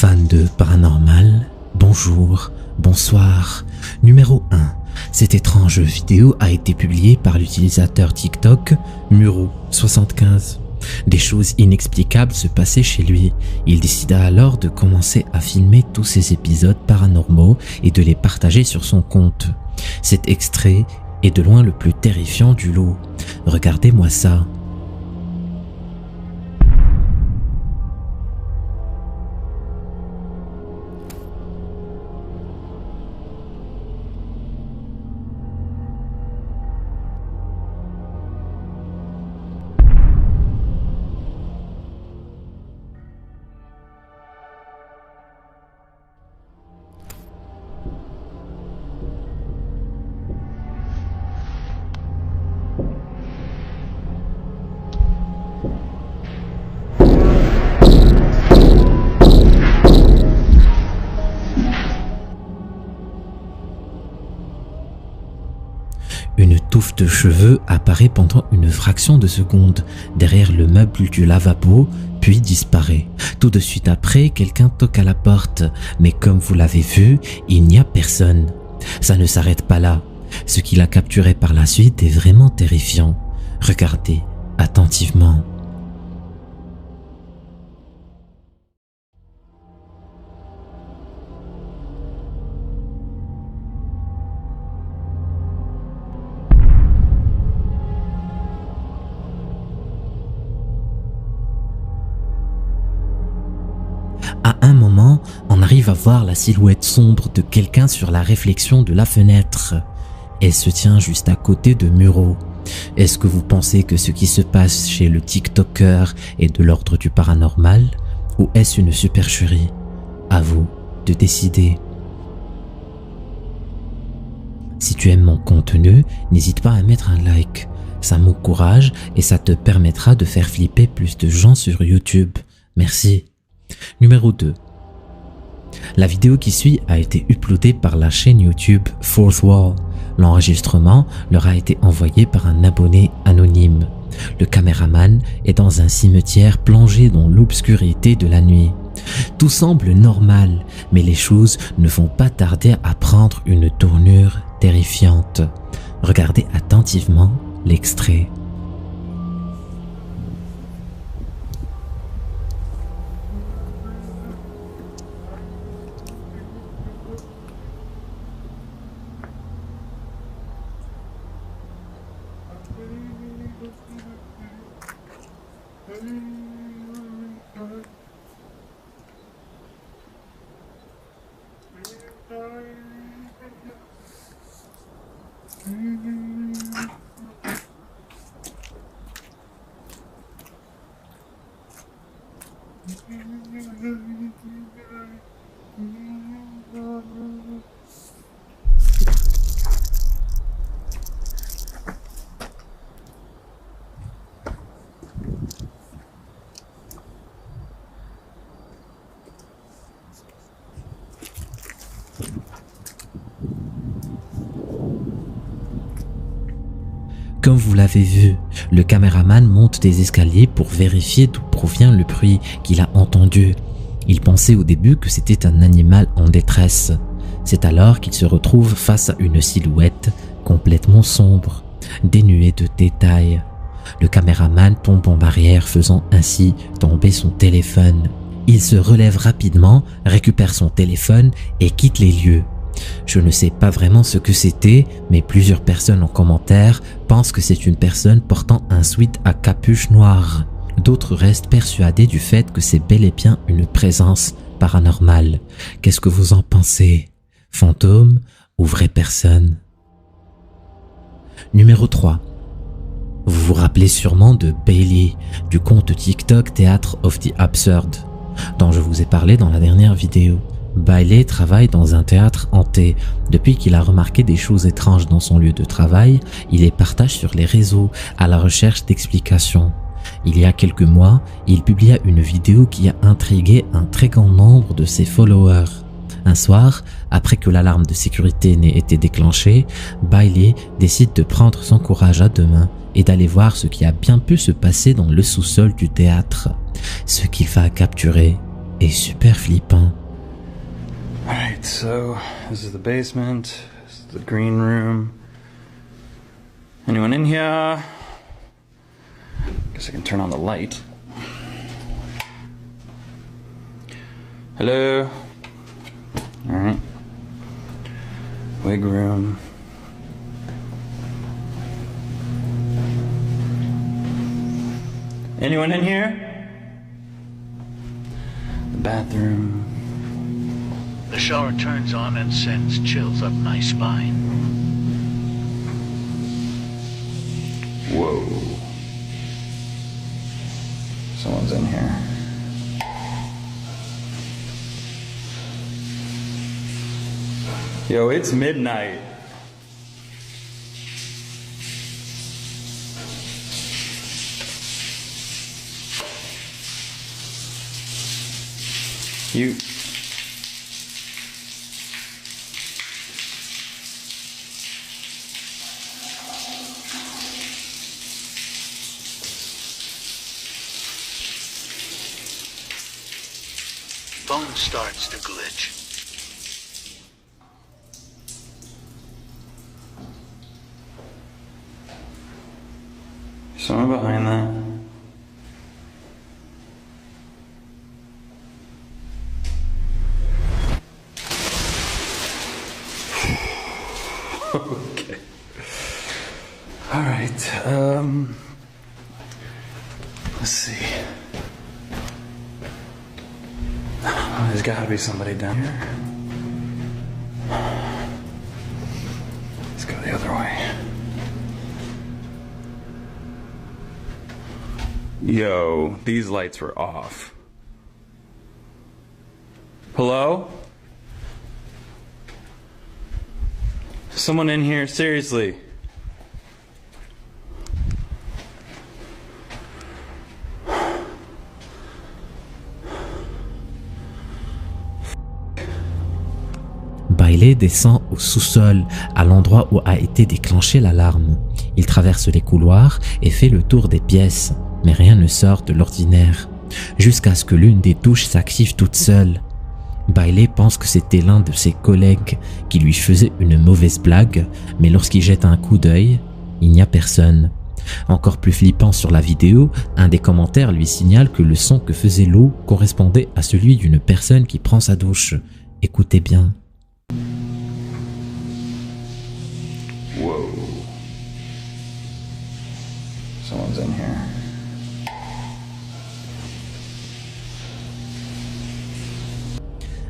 Fans de paranormal, bonjour, bonsoir. Numéro 1. Cette étrange vidéo a été publiée par l'utilisateur TikTok Muro75. Des choses inexplicables se passaient chez lui. Il décida alors de commencer à filmer tous ces épisodes paranormaux et de les partager sur son compte. Cet extrait est de loin le plus terrifiant du lot. Regardez-moi ça. Une touffe de cheveux apparaît pendant une fraction de seconde derrière le meuble du lavabo, puis disparaît. Tout de suite après, quelqu'un toque à la porte, mais comme vous l'avez vu, il n'y a personne. Ça ne s'arrête pas là. Ce qui l'a capturé par la suite est vraiment terrifiant. Regardez attentivement. À un moment, on arrive à voir la silhouette sombre de quelqu'un sur la réflexion de la fenêtre. Elle se tient juste à côté de Muro. Est-ce que vous pensez que ce qui se passe chez le TikToker est de l'ordre du paranormal ou est-ce une supercherie? À vous de décider. Si tu aimes mon contenu, n'hésite pas à mettre un like. Ça m'encourage et ça te permettra de faire flipper plus de gens sur YouTube. Merci. Numéro 2. La vidéo qui suit a été uploadée par la chaîne YouTube Fourth Wall. L'enregistrement leur a été envoyé par un abonné anonyme. Le caméraman est dans un cimetière plongé dans l'obscurité de la nuit. Tout semble normal, mais les choses ne vont pas tarder à prendre une tournure terrifiante. Regardez attentivement l'extrait. Comme vous l'avez vu, le caméraman monte des escaliers pour vérifier d'où provient le bruit qu'il a entendu. Il pensait au début que c'était un animal en détresse. C'est alors qu'il se retrouve face à une silhouette complètement sombre, dénuée de détails. Le caméraman tombe en arrière, faisant ainsi tomber son téléphone. Il se relève rapidement, récupère son téléphone et quitte les lieux. Je ne sais pas vraiment ce que c'était, mais plusieurs personnes en commentaire pensent que c'est une personne portant un sweat à capuche noire. D'autres restent persuadés du fait que c'est bel et bien une présence paranormale. Qu'est-ce que vous en pensez? Fantôme ou vraie personne? Numéro 3. Vous vous rappelez sûrement de Bailey, du compte TikTok Theatre of the Absurd, dont je vous ai parlé dans la dernière vidéo. Bailey travaille dans un théâtre hanté. Depuis qu'il a remarqué des choses étranges dans son lieu de travail, il les partage sur les réseaux à la recherche d'explications. Il y a quelques mois, il publia une vidéo qui a intrigué un très grand nombre de ses followers. Un soir, après que l'alarme de sécurité n'ait été déclenchée, Bailey décide de prendre son courage à deux mains et d'aller voir ce qui a bien pu se passer dans le sous-sol du théâtre. Ce qu'il va capturer est est super flippant. Alright, so this is the basement, this is the green room. Anyone in here? Guess I can turn on the light. Hello? Alright. Wig room. Anyone in here? The bathroom. The shower turns on and sends chills up my spine. Whoa. Someone's in here. Yo, it's midnight. You... Phone starts to glitch. Someone behind that. Okay. All right. Let's see. There's gotta be somebody down here. Let's go the other way. Yo, these lights were off. Hello? Someone in here, seriously. Bailey descend au sous-sol, à l'endroit où a été déclenchée l'alarme. Il traverse les couloirs et fait le tour des pièces, mais rien ne sort de l'ordinaire, jusqu'à ce que l'une des touches s'active toute seule. Bailey pense que c'était l'un de ses collègues qui lui faisait une mauvaise blague, mais lorsqu'il jette un coup d'œil, il n'y a personne. Encore plus flippant sur la vidéo, un des commentaires lui signale que le son que faisait l'eau correspondait à celui d'une personne qui prend sa douche. Écoutez bien. Whoa. Someone's in here.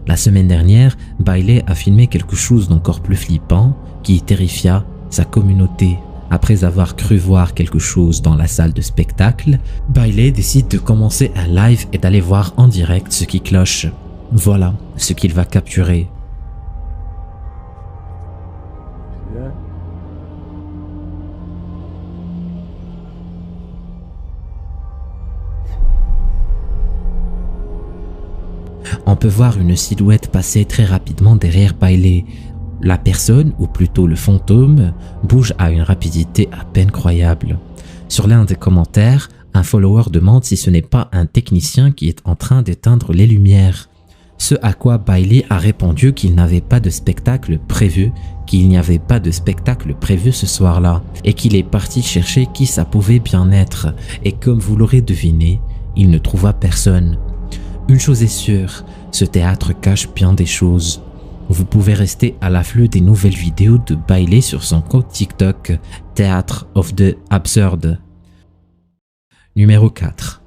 La semaine dernière, Bailey a filmé quelque chose d'encore plus flippant qui terrifia sa communauté. Après avoir cru voir quelque chose dans la salle de spectacle, Bailey décide de commencer un live et d'aller voir en direct ce qui cloche. Voilà ce qu'il va capturer. On peut voir une silhouette passer très rapidement derrière Bailey. La personne, ou plutôt le fantôme, bouge à une rapidité à peine croyable. Sur l'un des commentaires, un follower demande si ce n'est pas un technicien qui est en train d'éteindre les lumières. Ce à quoi Bailey a répondu qu'il n'avait pas de spectacle prévu, ce soir-là, et qu'il est parti chercher qui ça pouvait bien être, et comme vous l'aurez deviné, il ne trouva personne. Une chose est sûre, ce théâtre cache bien des choses. Vous pouvez rester à l'afflux des nouvelles vidéos de Bailey sur son compte TikTok, Theatre of the Absurd. Numéro 4.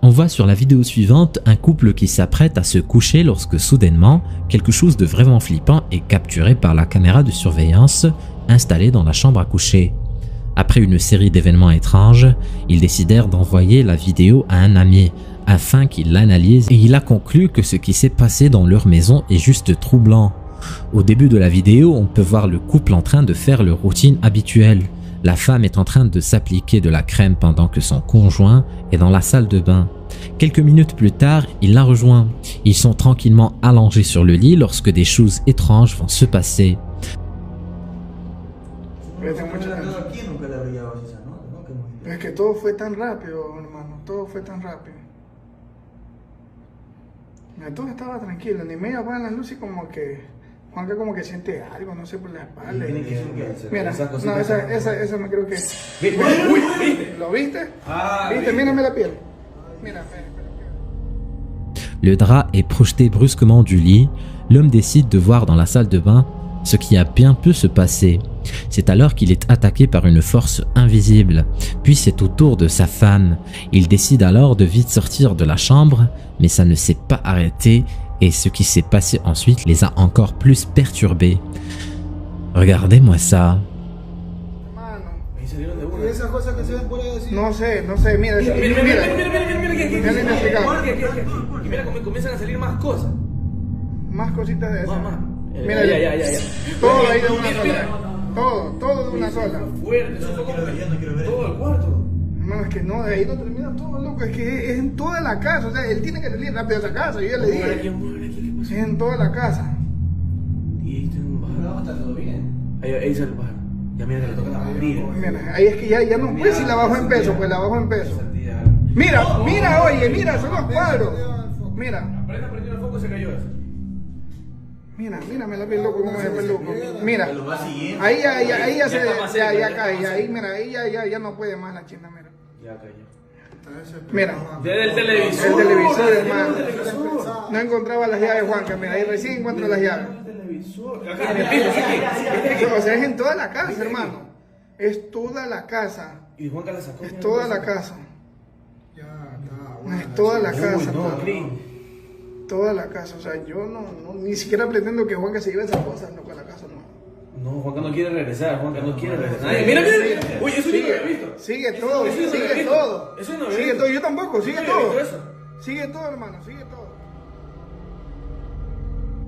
On voit sur la vidéo suivante un couple qui s'apprête à se coucher lorsque soudainement, quelque chose de vraiment flippant est capturé par la caméra de surveillance installée dans la chambre à coucher. Après une série d'événements étranges, ils décidèrent d'envoyer la vidéo à un ami afin qu'il l'analyse et il a conclu que ce qui s'est passé dans leur maison est juste troublant. Au début de la vidéo, on peut voir le couple en train de faire leur routine habituelle. La femme est en train de s'appliquer de la crème pendant que son conjoint est dans la salle de bain. Quelques minutes plus tard, il la rejoint. Ils sont tranquillement allongés sur le lit lorsque des choses étranges vont se passer. Es que todo fue tan rápido, hermano, todo fue tan rápido. Todo estaba tranquilo, ni medio apagan las luces y como que Juanca como que siente algo, no sé, por la espalda. Mira, no, esa me creo que... ¿Viste? ¿Lo viste? ¿Viste? Mírame la piel. Mira. Le drap est projeté brusquement du lit. L'homme décide de voir dans la salle de bain ce qui a bien pu se passer. C'est alors qu'il est attaqué par une force invisible. Puis c'est au tour de sa femme. Il décide alors de vite sortir de la chambre, mais ça ne s'est pas arrêté et ce qui s'est passé ensuite les a encore plus perturbés. Regardez-moi ça. ¿Y esas cosas que se ven por ahí así? No sé, mira. Mira. Y mira cómo comienzan a salir más cosas. Más cositas de esas. Más. Mira, ya. Todo ahí de una sola. Todo de una sola. Fuerte, eso fue como que todo el cuarto. Hermano, es que no, de ahí no termina todo, loco. Es que es en toda la casa. O sea, él tiene que salir rápido de esa casa. Yo ya le dije. Es en toda la casa. Y ahí está un pájaro. ¿Está todo bien? Ahí sale el pájaro. Ya mira que le toca abrir. Mira, ahí es que ya no puede si la bajo en peso, pues la bajo en peso. Mira, oye, son los cuadros. Mira. Apenas prendió el foco se cayó eso. Mira, me la piel loco como es peluco. Mira, ahí ya se cae, ahí mira, ahí ya no puede más la china, mira. Ya cayó. Mira. Desde el televisor. El televisor, hermano. No encontraba las llaves, Juanca, mira, ahí recién encuentro las llaves. O sea, es en toda la casa, hermano. Es toda la casa. Y Juanca la sacó. Es toda la casa. Es toda la casa. Toda la casa, o sea, yo no ni siquiera pretendo que Juanca se lleve esas cosas, no, con la casa no. No, Juanca no quiere regresar, Mira. Uy, eso yo no había visto. Sigue todo. Eso no había Sigue visto. todo, yo tampoco, sigue Yo no todo. había visto eso. Sigue todo, hermano, sigue todo.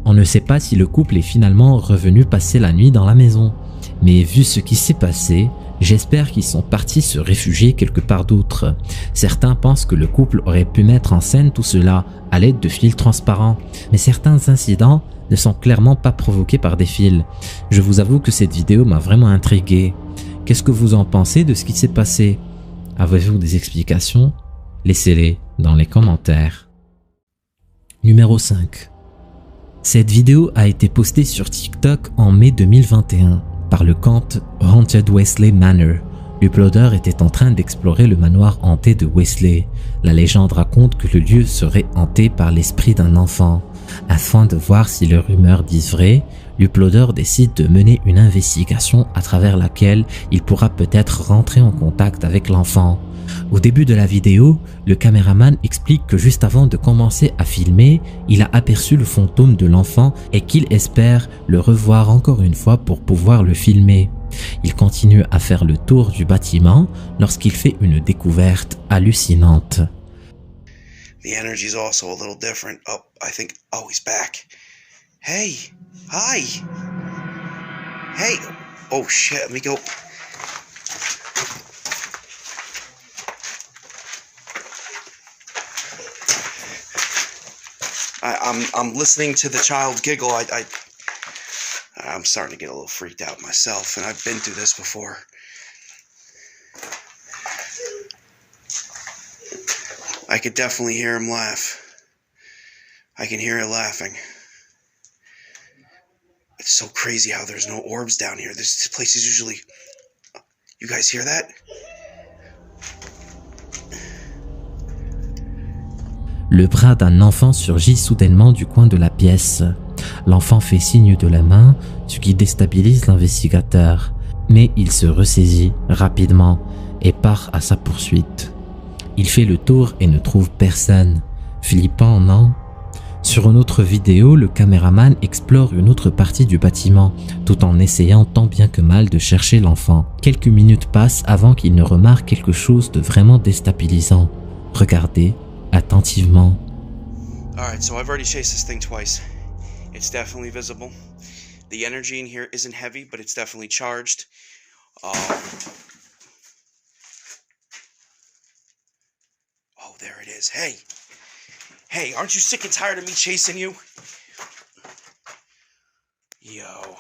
On ne sait pas si le couple est finalement revenu passer la nuit dans la maison. Mais vu ce qui s'est passé, j'espère qu'ils sont partis se réfugier quelque part d'autre. Certains pensent que le couple aurait pu mettre en scène tout cela à l'aide de fils transparents, mais certains incidents ne sont clairement pas provoqués par des fils. Je vous avoue que cette vidéo m'a vraiment intrigué. Qu'est-ce que vous en pensez de ce qui s'est passé? Avez-vous des explications? Laissez-les dans les commentaires. Numéro 5. Cette vidéo a été postée sur TikTok en mai 2021 par le compte Haunted Wesley Manor. L'uploader était en train d'explorer le manoir hanté de Wesley. La légende raconte que le lieu serait hanté par l'esprit d'un enfant. Afin de voir si les rumeurs disent vrai, l'uploader décide de mener une investigation à travers laquelle il pourra peut-être rentrer en contact avec l'enfant. Au début de la vidéo, le caméraman explique que juste avant de commencer à filmer, il a aperçu le fantôme de l'enfant et qu'il espère le revoir encore une fois pour pouvoir le filmer. Il continue à faire le tour du bâtiment lorsqu'il fait une découverte hallucinante. The energy's also a little different. Oh, I think, oh, he's back. Hey, hi. Hey, oh shit, let me go. I'm listening to the child giggle. I'm starting to get a little freaked out myself, and I've been through this before. I could definitely hear him laugh. I can hear it laughing. It's so crazy how there's no orbs down here. This place is usually... You guys hear that? Le bras d'un enfant surgit soudainement du coin de la pièce. L'enfant fait signe de la main, ce qui déstabilise l'investigateur. Mais il se ressaisit rapidement et part à sa poursuite. Il fait le tour et ne trouve personne. Flippant, non? Sur une autre vidéo, le caméraman explore une autre partie du bâtiment, tout en essayant tant bien que mal de chercher l'enfant. Quelques minutes passent avant qu'il ne remarque quelque chose de vraiment déstabilisant. Regardez attentivement. Alright, so I've already chased this thing twice. It's definitely visible. The energy in here isn't heavy, but it's definitely charged. Oh, there it is. Hey! Hey, aren't you sick and tired of me chasing you? Yo.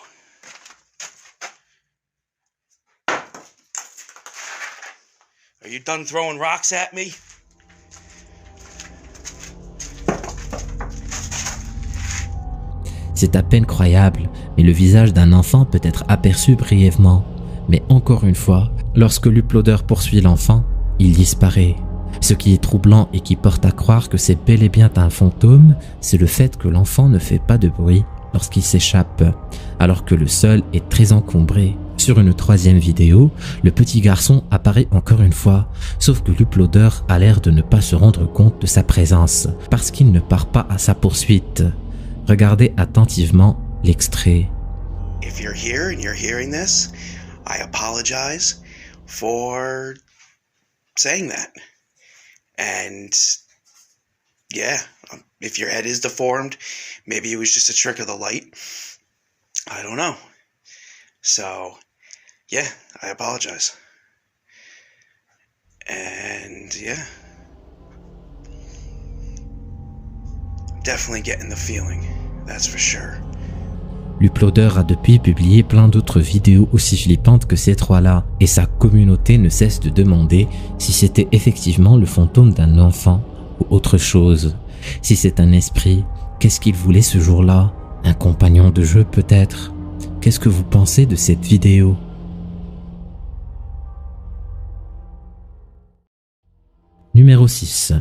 Are you done throwing rocks at me? C'est à peine croyable, mais le visage d'un enfant peut être aperçu brièvement. Mais encore une fois, lorsque l'uploader poursuit l'enfant, il disparaît. Ce qui est troublant et qui porte à croire que c'est bel et bien un fantôme, c'est le fait que l'enfant ne fait pas de bruit lorsqu'il s'échappe, alors que le sol est très encombré. Sur une troisième vidéo, le petit garçon apparaît encore une fois, sauf que l'uploader a l'air de ne pas se rendre compte de sa présence, parce qu'il ne part pas à sa poursuite. Regardez attentivement l'extrait. If you're here and you're hearing this, I apologize for saying that. And yeah, if your head is deformed, maybe it was just a trick of the light. I don't know. So, yeah, I apologize. And yeah. Definitely getting the feeling, that's for sure. L'uploader a depuis publié plein d'autres vidéos aussi flippantes que ces trois-là, et sa communauté ne cesse de demander si c'était effectivement le fantôme d'un enfant ou autre chose. Si c'est un esprit, qu'est-ce qu'il voulait ce jour-là? Un compagnon de jeu peut-être? Qu'est-ce que vous pensez de cette vidéo? Numéro 6.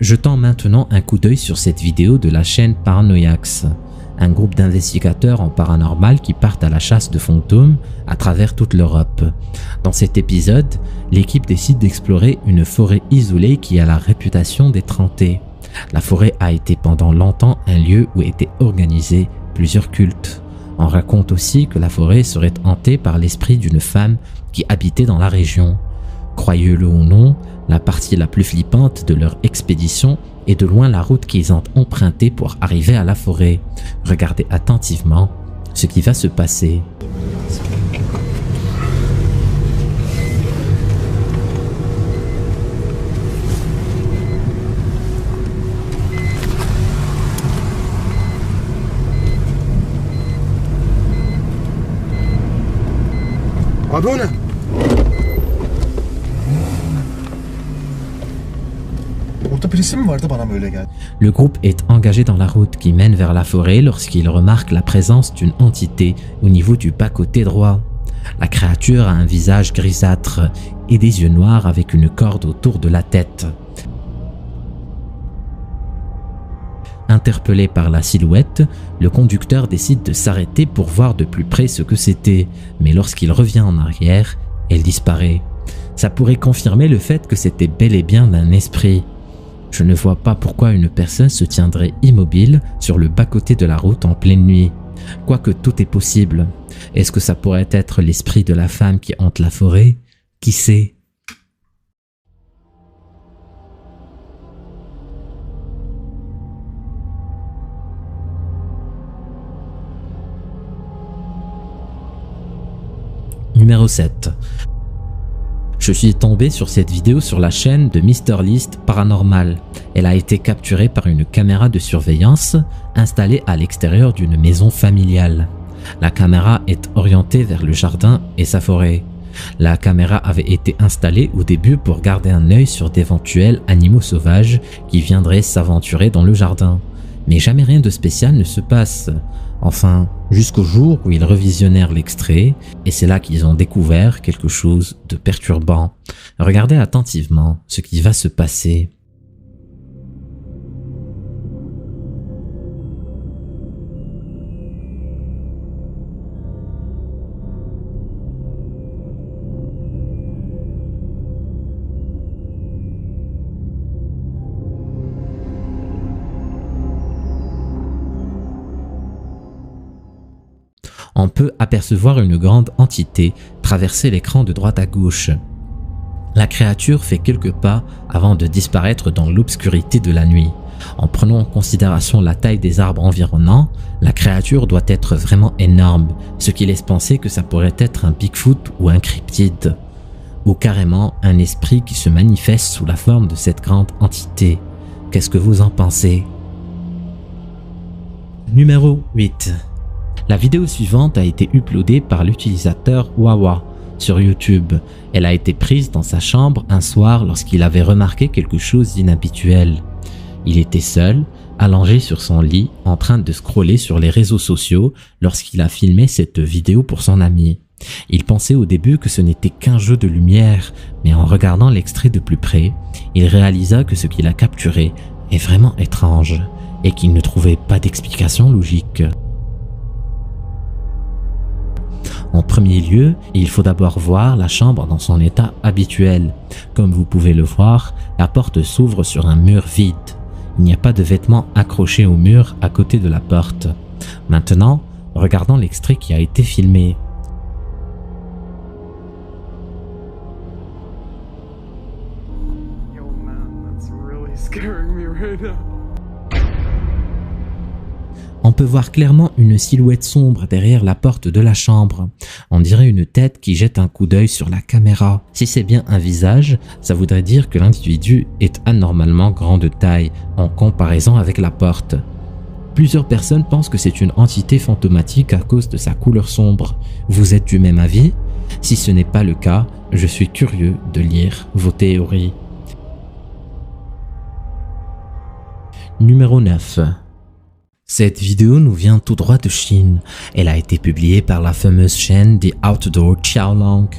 Jetant maintenant un coup d'œil sur cette vidéo de la chaîne Paranoiax, un groupe d'investigateurs en paranormal qui partent à la chasse de fantômes à travers toute l'Europe. Dans cet épisode, l'équipe décide d'explorer une forêt isolée qui a la réputation d'être hantée. La forêt a été pendant longtemps un lieu où étaient organisés plusieurs cultes. On raconte aussi que la forêt serait hantée par l'esprit d'une femme qui habitait dans la région. Croyez-le ou non, la partie la plus flippante de leur expédition est de loin la route qu'ils ont empruntée pour arriver à la forêt. Regardez attentivement ce qui va se passer. أبونا Orada birisi mi vardı bana böyle geldi? Le groupe est engagé dans la route qui mène vers la forêt lorsqu'il remarque la présence d'une entité au niveau du bas-côté droit. La créature a un visage grisâtre et des yeux noirs avec une corde autour de la tête. Interpellé par la silhouette, le conducteur décide de s'arrêter pour voir de plus près ce que c'était, mais lorsqu'il revient en arrière, elle disparaît. Ça pourrait confirmer le fait que c'était bel et bien un esprit. Je ne vois pas pourquoi une personne se tiendrait immobile sur le bas-côté de la route en pleine nuit. Quoique tout est possible. Est-ce que ça pourrait être l'esprit de la femme qui hante la forêt? Qui sait? Numéro 7. Je suis tombé sur cette vidéo sur la chaîne de MrList Paranormal. Elle a été capturée par une caméra de surveillance installée à l'extérieur d'une maison familiale. La caméra est orientée vers le jardin et sa forêt. La caméra avait été installée au début pour garder un œil sur d'éventuels animaux sauvages qui viendraient s'aventurer dans le jardin. Mais jamais rien de spécial ne se passe. Enfin, jusqu'au jour où ils revisionnèrent l'extrait, et c'est là qu'ils ont découvert quelque chose de perturbant. Regardez attentivement ce qui va se passer. On peut apercevoir une grande entité traverser l'écran de droite à gauche. La créature fait quelques pas avant de disparaître dans l'obscurité de la nuit. En prenant en considération la taille des arbres environnants, la créature doit être vraiment énorme, ce qui laisse penser que ça pourrait être un Bigfoot ou un cryptide, ou carrément un esprit qui se manifeste sous la forme de cette grande entité. Qu'est-ce que vous en pensez? Numéro 8. La vidéo suivante a été uploadée par l'utilisateur Wawa sur YouTube. Elle a été prise dans sa chambre un soir lorsqu'il avait remarqué quelque chose d'inhabituel. Il était seul, allongé sur son lit en train de scroller sur les réseaux sociaux lorsqu'il a filmé cette vidéo pour son ami. Il pensait au début que ce n'était qu'un jeu de lumière, mais en regardant l'extrait de plus près, il réalisa que ce qu'il a capturé est vraiment étrange et qu'il ne trouvait pas d'explication logique. En premier lieu, il faut d'abord voir la chambre dans son état habituel. Comme vous pouvez le voir, la porte s'ouvre sur un mur vide. Il n'y a pas de vêtements accrochés au mur à côté de la porte. Maintenant, regardons l'extrait qui a été filmé. Yo, man, that's really scaring me right now. On peut voir clairement une silhouette sombre derrière la porte de la chambre. On dirait une tête qui jette un coup d'œil sur la caméra. Si c'est bien un visage, ça voudrait dire que l'individu est anormalement grand de taille en comparaison avec la porte. Plusieurs personnes pensent que c'est une entité fantomatique à cause de sa couleur sombre. Vous êtes du même avis? Si ce n'est pas le cas, je suis curieux de lire vos théories. Numéro 9. Cette vidéo nous vient tout droit de Chine. Elle a été publiée par la fameuse chaîne The Outdoor Xiaolong,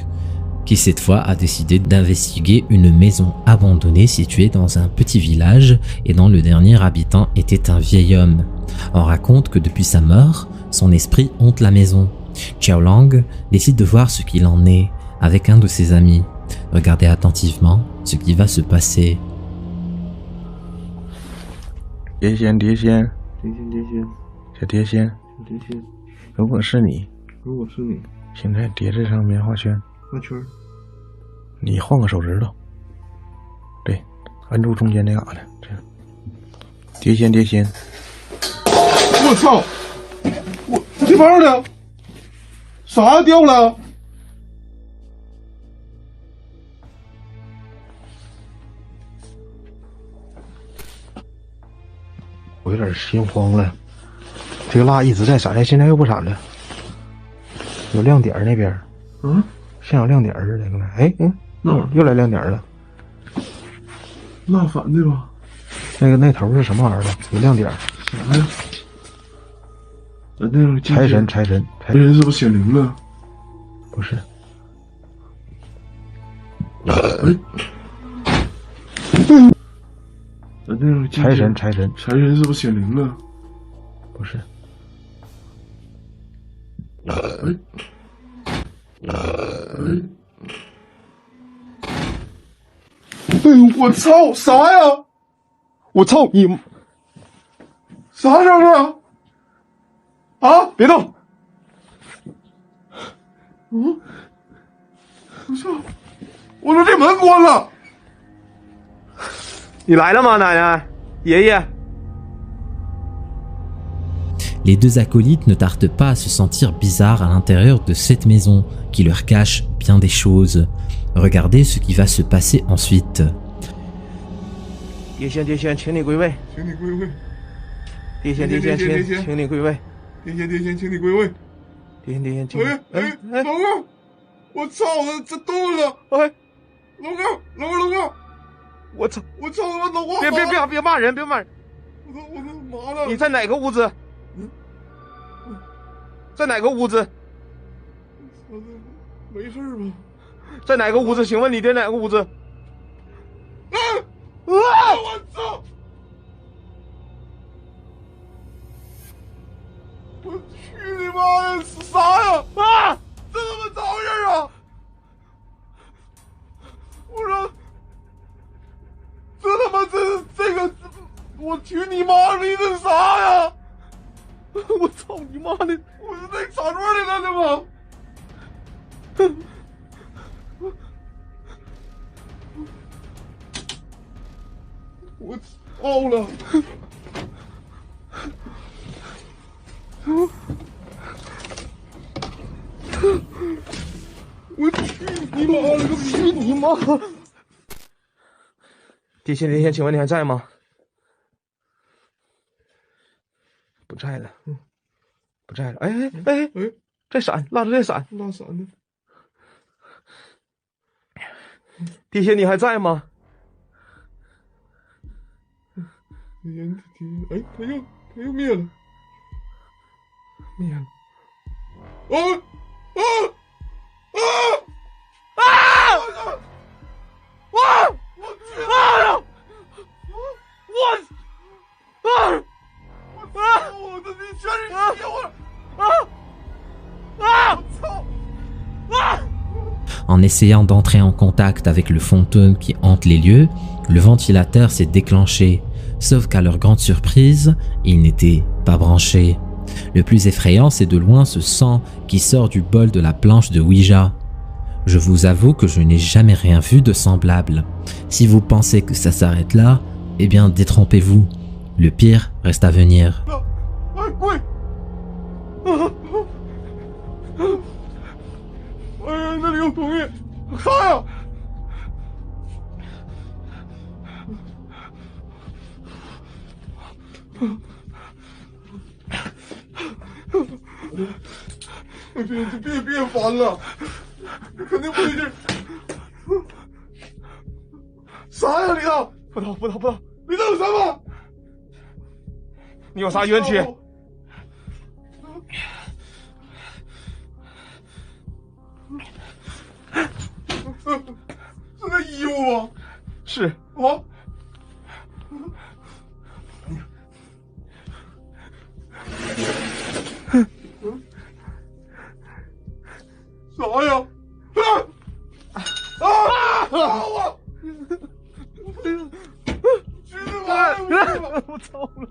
qui cette fois a décidé d'investiguer une maison abandonnée située dans un petit village et dont le dernier habitant était un vieil homme. On raconte que depuis sa mort, son esprit hante la maison. Xiaolong décide de voir ce qu'il en est avec un de ses amis. Regardez attentivement ce qui va se passer. 碟仙，碟仙，小碟仙，如果是你，现在叠这张棉花圈，你换个手指头，对，按住中间那嘎达，这样。碟仙，碟仙。我操！我这包呢？啥掉了？我有点心慌了，这个蜡一直在闪，现在又不闪了，有亮点那边，像有亮点似的，刚才，哎，又来亮点了，蜡反的吧？那头是什么玩意儿的？有亮点，啥呀？那个财神是不是显灵了？不是，财神是不是显灵了？不是。我操！啥呀？我操你！啥声啊？啊！别动！我操！我说这门关了。你来了吗，奶奶？爷爷？ Les deux acolytes ne tardent pas à se sentir bizarres à l'intérieur de cette maison qui leur cache bien des choses. Regardez ce qui va se passer ensuite. 碟仙，碟仙，请你归位。请你归位。碟仙，碟仙，请你归位。碟仙，碟仙，请你归位。碟仙，碟仙，请。老哥，我操，这动了！哎，老哥，我操，老哥，别骂人，别骂人。我他妈的！你在哪个屋子？在哪个屋子？没事吧？在哪个屋子？请问你在哪个屋子？我操！我去你妈呀！是啥呀？啊！这他妈咋回事啊？我说，这他妈这个，我去你妈逼这啥呀？我操你妈的！我是在插座里了，这不？我操了！我去你妈了个去你妈！碟仙，请问你还在吗？不在了，不在了。哎，在闪，蜡烛在闪，那啥呢？碟仙，你还在吗？ Siguiente, tío. Ay, cayó mierda. Mierda. ¡Oh! ¡Oh! ¡Oh! ¡Ah! ¡Ah! ¡Ah! ¡No! What? ¡Ah! ¡Ah! 我的你全是血我！啊！啊！我操！啊！ En essayant d'entrer en contact avec le fantôme qui hante les lieux, le ventilateur s'est déclenché. Sauf qu'à leur grande surprise, il n'était pas branché. Le plus effrayant, c'est de loin ce sang qui sort du bol de la planche de Ouija. Je vous avoue que je n'ai jamais rien vu de semblable. Si vous pensez que ça s'arrête là, eh bien détrompez-vous. Le pire reste à venir. 哎呀，那里有东西，啥呀？别烦了，肯定不对劲儿。啥呀，里头？不知道，里头有什么？你有啥冤屈？ 是那衣服吗？是啊。啥呀？我！我操了！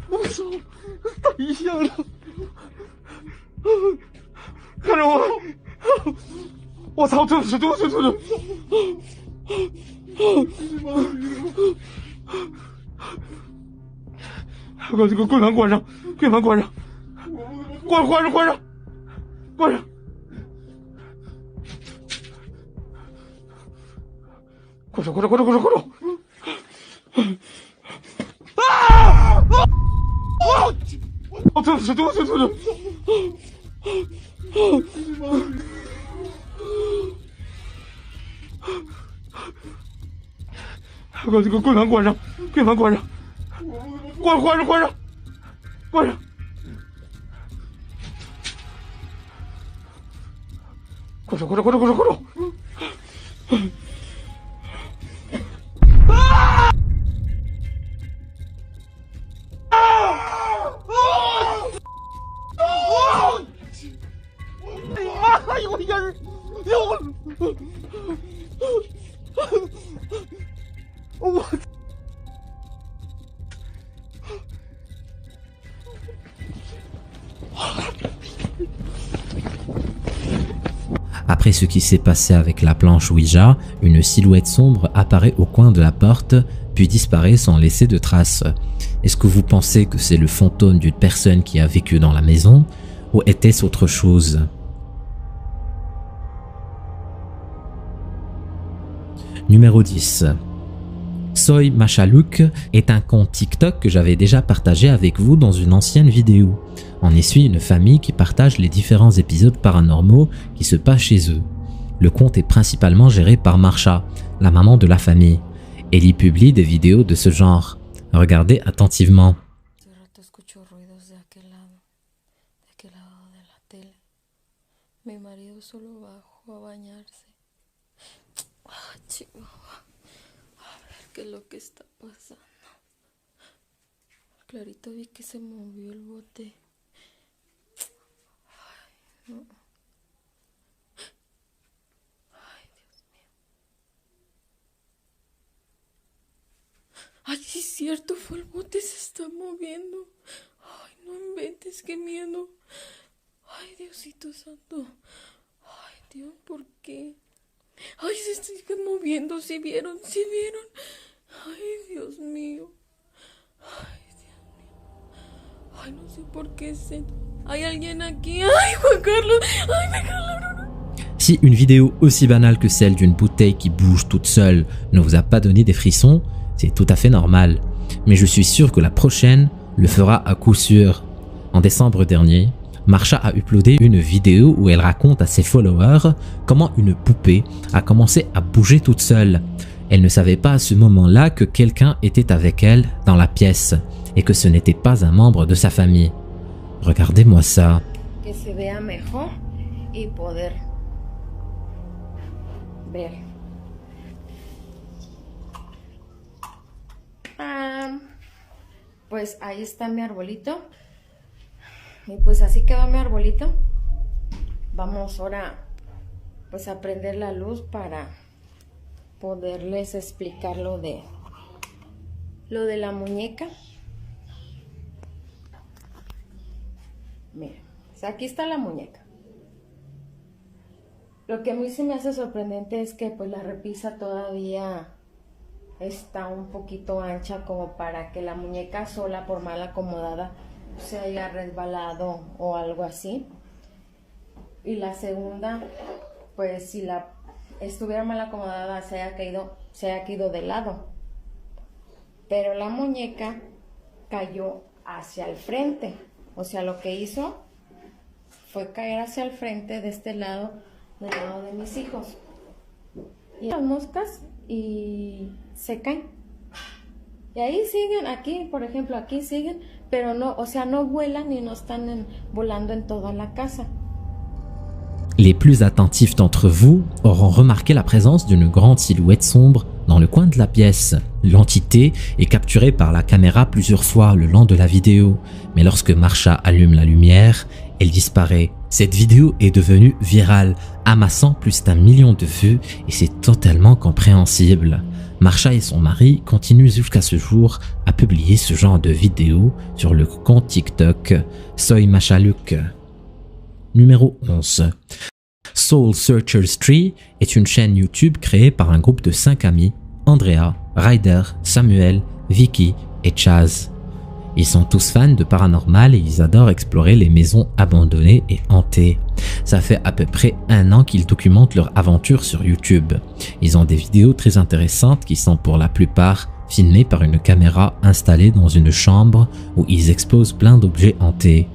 我操！太像了！看着我！ 我操！对不起！把这个柜门关上！关上！关上！快手！啊！我对不起！把这个柜门关上！关上！快手！哎呦我烟儿！我。 Après ce qui s'est passé avec la planche Ouija, une silhouette sombre apparaît au coin de la porte, puis disparaît sans laisser de traces. Est-ce que vous pensez que c'est le fantôme d'une personne qui a vécu dans la maison, ou était-ce autre chose? Numéro 10. Soy Machaluk est un compte TikTok que j'avais déjà partagé avec vous dans une ancienne vidéo. On y suit une famille qui partage les différents épisodes paranormaux qui se passent chez eux. Le compte est principalement géré par Marsha, la maman de la famille. Elle y publie des vidéos de ce genre. Regardez attentivement. ¿Qué es lo que está pasando? Clarito vi que se movió el bote. Ay, no. Ay, Dios mío. Ay, sí es cierto, fue el bote, se está moviendo. Ay, no inventes, qué miedo. Ay, Diosito santo. Ay, Dios, ¿por qué? Ay, se siguen moviendo, ¿sí vieron? Ay, Dios mío. Ay, Dios mío. Ay, no sé por qué Hay alguien aquí. Ay, Juan Carlos. Ay, me jalaron. Si une vidéo aussi banale que celle d'une bouteille qui bouge toute seule ne vous a pas donné des frissons, c'est tout à fait normal. Mais je suis sûr que la prochaine le fera à coup sûr. En décembre dernier, Marsha a uploadé une vidéo où elle raconte à ses followers comment une poupée a commencé à bouger toute seule. Elle ne savait pas à ce moment-là que quelqu'un était avec elle dans la pièce et que ce n'était pas un membre de sa famille. Regardez-moi ça. Que se vea mejor y poder ver. Pues ahí está mi arbolito. Y pues así quedó mi arbolito. Vamos ahora pues a prender la luz para poderles explicar lo de la muñeca. Miren, o sea, aquí está la muñeca. Lo que a mí se me hace sorprendente es que pues la repisa todavía está un poquito ancha como para que la muñeca sola, por mal acomodada, se haya resbalado o algo así. Y la segunda, pues si la estuviera mal acomodada se haya caído de lado. Pero la muñeca cayó hacia el frente. O sea, lo que hizo fue caer hacia el frente de este lado, del lado de mis hijos. Y las moscas y se caen. Y ahí siguen, aquí, por ejemplo, aquí siguen, pero no, o sea, no vuelan y no están volando en toda la casa. Les plus attentifs d'entre vous auront remarqué la présence d'une grande silhouette sombre dans le coin de la pièce. L'entité est capturée par la caméra plusieurs fois le long de la vidéo, mais lorsque Marsha allume la lumière, elle disparaît. Cette vidéo est devenue virale, amassant plus d'1 million de vues et c'est totalement compréhensible. Marsha et son mari continuent jusqu'à ce jour à publier ce genre de vidéos sur le compte TikTok Soy Machaluk. Numéro 11. Soul Searchers Tree est une chaîne YouTube créée par un groupe de 5 amis, Andrea, Ryder, Samuel, Vicky et Chaz. Ils sont tous fans de paranormal et ils adorent explorer les maisons abandonnées et hantées. Ça fait à peu près 1 an qu'ils documentent leur aventure sur YouTube. Ils ont des vidéos très intéressantes qui sont pour la plupart filmées par une caméra installée dans une chambre où ils exposent plein d'objets hantés.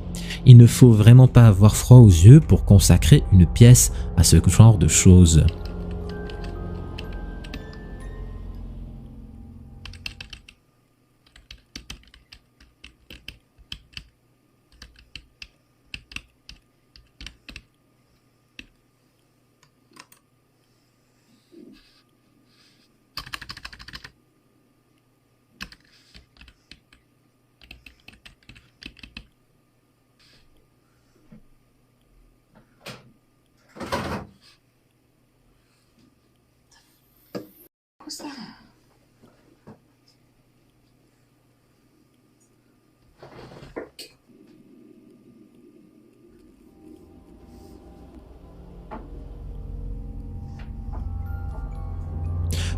Il ne faut vraiment pas avoir froid aux yeux pour consacrer une pièce à ce genre de choses.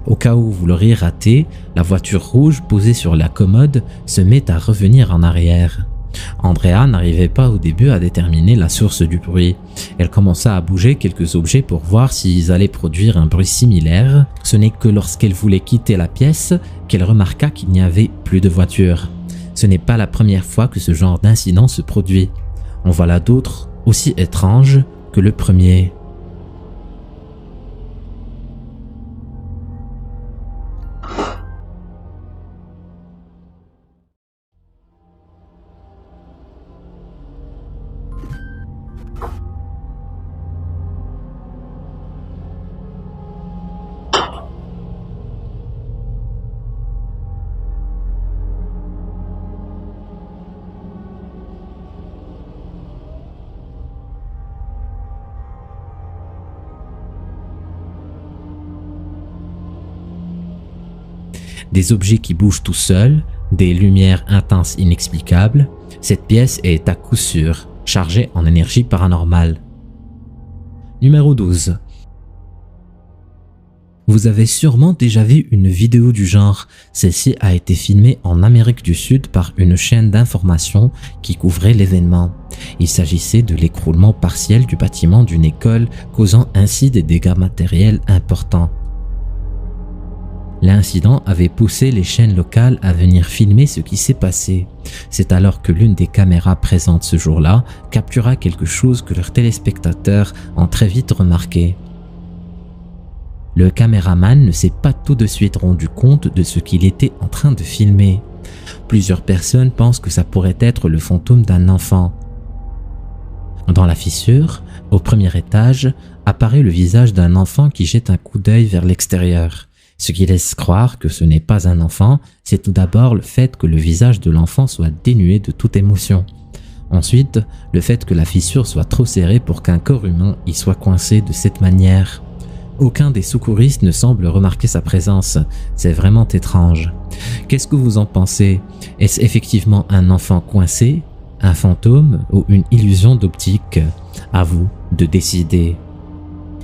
Au cas où vous l'auriez raté, la voiture rouge posée sur la commode se met à revenir en arrière. Andrea n'arrivait pas au début à déterminer la source du bruit. Elle commença à bouger quelques objets pour voir s'ils allaient produire un bruit similaire. Ce n'est que lorsqu'elle voulait quitter la pièce qu'elle remarqua qu'il n'y avait plus de voiture. Ce n'est pas la première fois que ce genre d'incident se produit. En voilà d'autres aussi étranges que le premier. Des objets qui bougent tout seuls, des lumières intenses inexplicables, cette pièce est à coup sûr chargée en énergie paranormale. Numéro 12. Vous avez sûrement déjà vu une vidéo du genre. Celle-ci a été filmée en Amérique du Sud par une chaîne d'information qui couvrait l'événement. Il s'agissait de l'écroulement partiel du bâtiment d'une école, causant ainsi des dégâts matériels importants. L'incident avait poussé les chaînes locales à venir filmer ce qui s'est passé. C'est alors que l'une des caméras présentes ce jour-là captura quelque chose que leurs téléspectateurs ont très vite remarqué. Le caméraman ne s'est pas tout de suite rendu compte de ce qu'il était en train de filmer. Plusieurs personnes pensent que ça pourrait être le fantôme d'un enfant. Dans la fissure, au premier étage, apparaît le visage d'un enfant qui jette un coup d'œil vers l'extérieur. Ce qui laisse croire que ce n'est pas un enfant, c'est tout d'abord le fait que le visage de l'enfant soit dénué de toute émotion. Ensuite, le fait que la fissure soit trop serrée pour qu'un corps humain y soit coincé de cette manière. Aucun des secouristes ne semble remarquer sa présence. C'est vraiment étrange. Qu'est-ce que vous en pensez? Est-ce effectivement un enfant coincé, un fantôme ou une illusion d'optique? À vous de décider.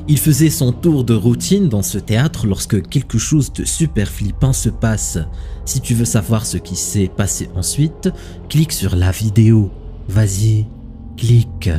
Il faisait son tour de routine dans ce théâtre lorsque quelque chose de super flippant se passe. Si tu veux savoir ce qui s'est passé ensuite, clique sur la vidéo. Vas-y, clique.